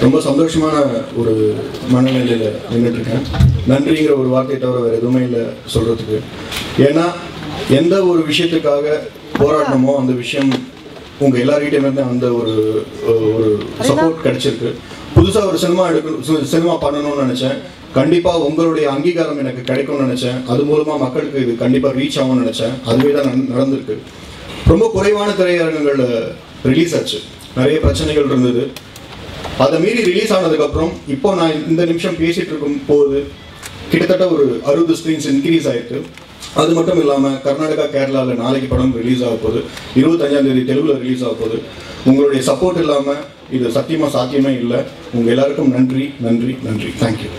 ரொம்ப சந்தோஷமான ஒரு மனநிலையில் நின்றுட்டுருக்கேன். நன்றிங்கிற ஒரு வார்த்தையை தவிர வேறு எதுவுமே இல்லை சொல்கிறதுக்கு. ஏன்னா எந்த ஒரு விஷயத்துக்காக போராடணுமோ அந்த விஷயம் உங்கள் எல்லார்கிட்டேருந்து அந்த ஒரு சப்போர்ட் கிடச்சிருக்கு. புதுசாக ஒரு சினிமா பண்ணணும்னு நினச்சேன். கண்டிப்பாக உங்களுடைய அங்கீகாரம் எனக்கு கிடைக்கும்னு நினச்சேன். அது மூலமாக மக்களுக்கு இது கண்டிப்பாக ரீச் ஆகும்னு நினச்சேன். அதுவே தான் நடந்திருக்கு. ரொம்ப குறைவான திரையரங்குகள் ரிலீஸ் ஆச்சு. நிறைய பிரச்சனைகள் இருந்தது. அதை மீறி ரிலீஸ் ஆனதுக்கப்புறம் இப்போ நான் இந்த நிமிஷம் பேசிகிட்டு இருக்கும் போது கிட்டத்தட்ட ஒரு 60 ஸ்க்ரீன்ஸ் இன்க்ரீஸ் ஆகிருக்கு. அது மட்டும் இல்லாமல் கர்நாடகா, கேரளாவில் நாளைக்கு படம் ரிலீஸ் ஆக போகுது. 25ஆம் தேதி தெலுங்கில் ரிலீஸ் ஆக போகுது. உங்களுடைய சப்போர்ட் இல்லாமல் இது சத்தியமாக சாத்தியமே இல்லை. உங்கள் எல்லாருக்கும் நன்றி நன்றி நன்றி. தேங்க்யூ.